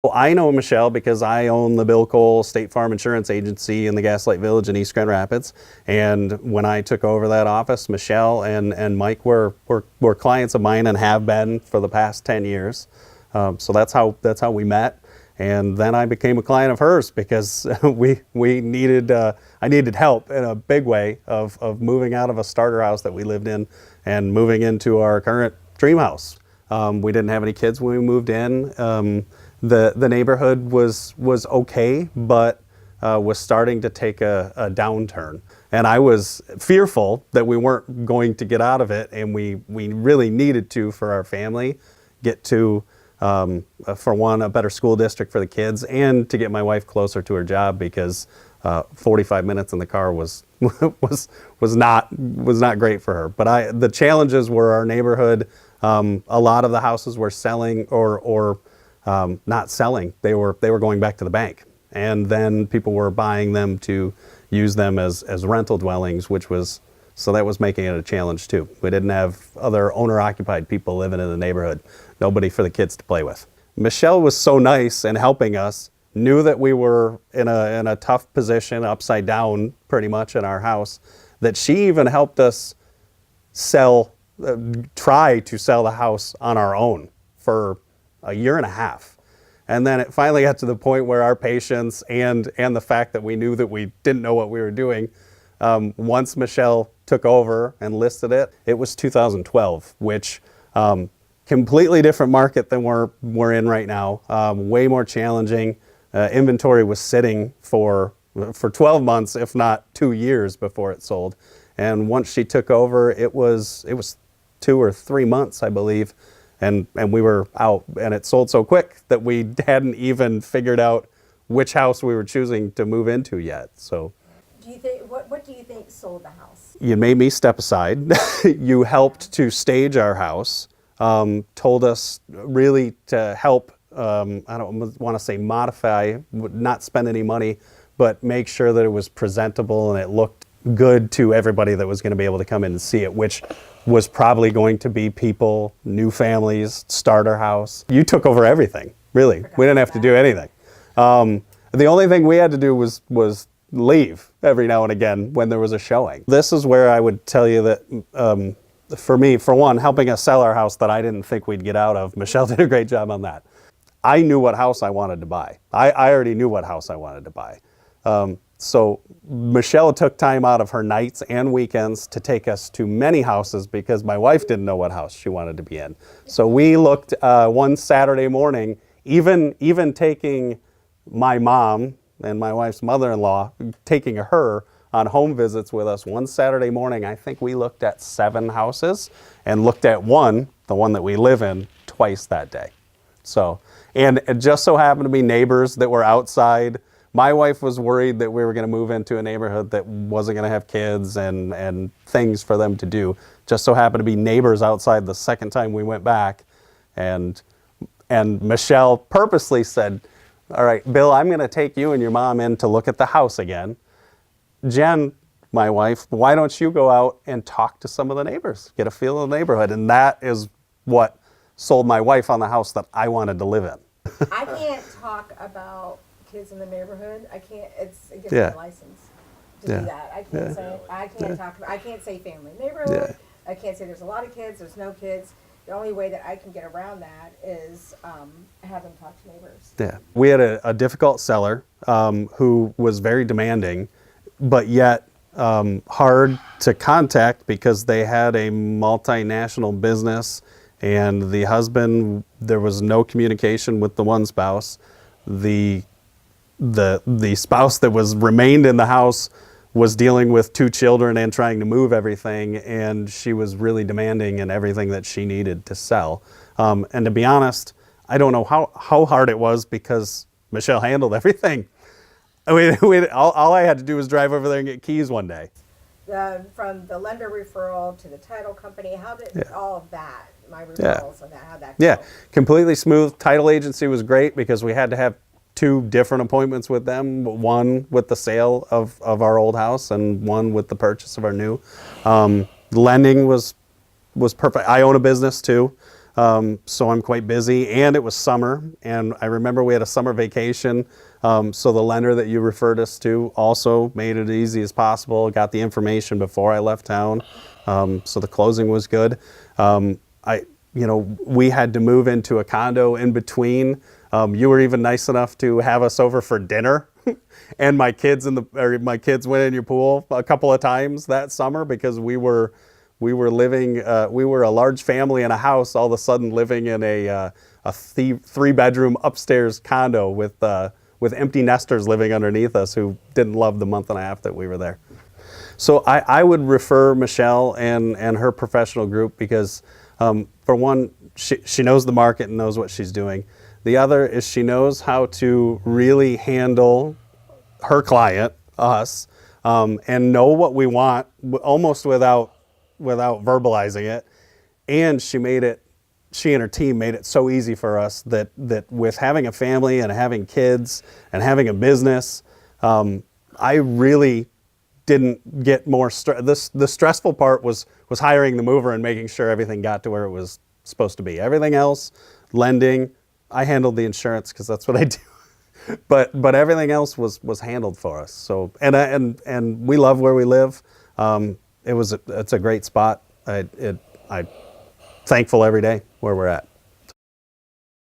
Well, I know Michelle because I own the Bill Cole State Farm Insurance Agency in the Gaslight Village in East Grand Rapids. And when I took over that office, Michelle and Mike were clients of mine and have been for the past 10 years. So that's how we met. And then I became a client of hers because we needed I needed help in a big way of moving out of a starter house that we lived in and moving into our current dream house. We didn't have any kids when we moved in. The neighborhood was okay, but was starting to take a downturn. And I was fearful that we weren't going to get out of it, and we really needed to, for our family, get to, for one, a better school district for the kids, and to get my wife closer to her job, because 45 minutes in the car was not great for her. But the challenges were our neighborhood. A lot of the houses were selling or not selling. They were going back to the bank, and then people were buying them to use them as rental dwellings, so that was making it a challenge too. We didn't have other owner-occupied people living in the neighborhood, nobody for the kids to play with. Michelle was so nice in helping us, knew that we were in a tough position, upside down pretty much in our house, that she even helped us try to sell the house on our own for a year and a half. And then it finally got to the point where our patience and the fact that we knew that we didn't know what we were doing, once Michelle took over and listed it, it was 2012, which completely different market than we're in right now, way more challenging. Inventory was sitting for 12 months, if not 2 years before it sold. And once she took over, it was 2 or 3 months, I believe, and we were out, and it sold so quick that we hadn't even figured out which house we were choosing to move into yet. So, what do you think sold the house? You made me step aside. You helped to stage our house. Told us really to help. I don't want to say modify, not spend any money, but make sure that it was presentable and it looked good to everybody that was going to be able to come in and see it, which was probably going to be people, new families, starter house. You took over everything, really. We didn't have to do anything. The only thing we had to do was leave every now and again when there was a showing. This is where I would tell you that, for me, for one, helping us sell our house that I didn't think we'd get out of, Michelle did a great job on that. I knew what house I wanted to buy. I already knew what house I wanted to buy. So Michelle took time out of her nights and weekends to take us to many houses because my wife didn't know what house she wanted to be in. So we looked one Saturday morning, even taking my mom and my wife's mother-in-law, taking her on home visits with us one Saturday morning. I think we looked at 7 houses and looked at the one that we live in, twice that day. So, and it just so happened to be neighbors that were outside. My wife was worried that we were going to move into a neighborhood that wasn't going to have kids and things for them to do. Just so happened to be neighbors outside the second time we went back. And Michelle purposely said, all right, Bill, I'm going to take you and your mom in to look at the house again. Jen, my wife, why don't you go out and talk to some of the neighbors, get a feel of the neighborhood? And that is what sold my wife on the house that I wanted to live in. I can't talk about kids in the neighborhood. I can't. It gives me a license to do that. I can't say. I can't say family neighborhood. I can't say there's a lot of kids. There's no kids. The only way that I can get around that is have them talk to neighbors. Yeah, we had a difficult seller who was very demanding, but yet hard to contact because they had a multinational business. And the husband, there was no communication with the one spouse. The spouse that remained in the house was dealing with 2 children and trying to move everything, and she was really demanding in everything that she needed to sell. And to be honest, I don't know how hard it was because Michelle handled everything. I mean, all I had to do was drive over there and get keys one day. From the lender referral to the title company, how did all of that, my referrals and that, how'd that go? Yeah, completely smooth. Title agency was great because we had to have 2 different appointments with them, one with the sale of our old house and one with the purchase of our new. Lending was perfect. I own a business too. so I'm quite busy, and it was summer, and I remember we had a summer vacation, so the lender that you referred us to also made it easy as possible, got the information before I left town, so the closing was good. We had to move into a condo in between. You were even nice enough to have us over for dinner, and my kids went in your pool a couple of times that summer because we were living. We were a large family in a house, all of a sudden living in a 3-bedroom upstairs condo with empty nesters living underneath us who didn't love the month and a half that we were there. So I would refer Michelle and her professional group because, for one, she knows the market and knows what she's doing. The other is she knows how to really handle her client, us, and know what we want almost without verbalizing it. And she and her team made it so easy for us that with having a family and having kids and having a business, I really didn't get more stress. The stressful part was hiring the mover and making sure everything got to where it was supposed to be. Everything else, lending, I handled the insurance because that's what I do. But everything else was handled for us. So and we love where we live. It's a great spot. I'm thankful every day where we're at.